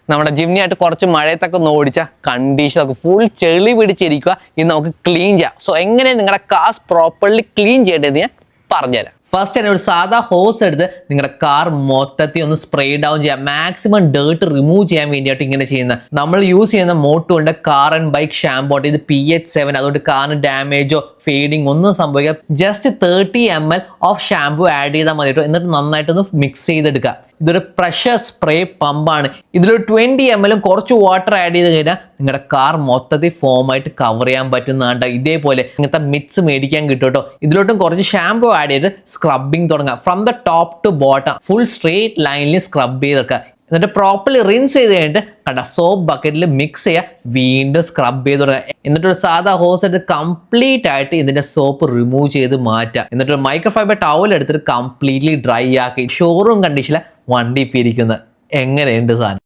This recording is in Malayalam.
നമ്മുടെ ജിമ്മിയായിട്ട് കുറച്ച് മഴയത്തൊക്കെ ഒന്ന് ഓടിച്ച കണ്ടീഷനൊക്കെ ഫുൾ ചെളി പിടിച്ചിരിക്കുക. ഇത് നമുക്ക് ക്ലീൻ ചെയ്യാം. സോ എങ്ങനെ നിങ്ങളുടെ കാർ പ്രോപ്പർലി ക്ലീൻ ചെയ്യേണ്ടത് ഞാൻ പറഞ്ഞുതരാം. ഫസ്റ്റ് തന്നെ ഒരു സാധാ ഹോസ് എടുത്ത് നിങ്ങളുടെ കാർ മൊത്തത്തിൽ ഒന്ന് സ്പ്രേ ഡൗൺ ചെയ്യാം. മാക്സിമം ഡേർട്ട് റിമൂവ് ചെയ്യാൻ വേണ്ടിയിട്ട് ഇങ്ങനെ ചെയ്യുന്ന നമ്മൾ യൂസ് ചെയ്യുന്ന മോട്ടോന്റെ കാർ ആൻഡ് ബൈക്ക് ഷാമ്പൂ ഇത് PH7. അതുകൊണ്ട് കാറിന് ഡാമേജോ ഫേഡിങ് ഒന്നും സംഭവിക്കാം. Just 30 ml of shampoo add ചെയ്താൽ മതി കേട്ടോ. എന്നിട്ട് നന്നായിട്ടൊന്ന് മിക്സ് ചെയ്തെടുക്കുക. ഇതൊരു പ്രഷർ സ്പ്രേ പമ്പാണ്. ഇതിലൊരു 20 ml കുറച്ച് വാട്ടർ ആഡ് ചെയ്ത് കഴിഞ്ഞാൽ നിങ്ങളുടെ കാർ മൊത്തത്തിൽ ഫോമായിട്ട് കവർ ചെയ്യാൻ പറ്റുന്നതാണ്. ഇതേപോലെ ഇങ്ങനത്തെ മിക്സ് മേടിക്കാൻ കിട്ടും കേട്ടോ. ഇതിലോട്ടും കുറച്ച് ഷാമ്പൂ ആഡ് ചെയ്ത് സ്ക്രബിങ് തുടങ്ങാം. From the top to bottom full straight ലൈനിൽ സ്ക്രബ് ചെയ്തെടുക്കുക. എന്നിട്ട് പ്രോപ്പർലി റിൻസ് ചെയ്ത് കഴിഞ്ഞിട്ട് കണ്ട സോപ്പ് ബക്കറ്റിൽ മിക്സ് ചെയ്യുക. വീണ്ടും സ്ക്രബ് ചെയ്ത് തുടങ്ങുക. എന്നിട്ട് ഒരു സാധാ ഹോസ് എടുത്ത് കംപ്ലീറ്റ് ആയിട്ട് ഇതിന്റെ സോപ്പ് റിമൂവ് ചെയ്ത് മാറ്റുക. എന്നിട്ട് മൈക്രോഫൈബർ ടവൽ എടുത്തിട്ട് കംപ്ലീറ്റ്ലി ഡ്രൈ ആക്കി ഷോറൂം കണ്ടീഷനിലെ വണ്ടി പിരിക്കുന്നത്. എങ്ങനെയുണ്ട് സാധനം?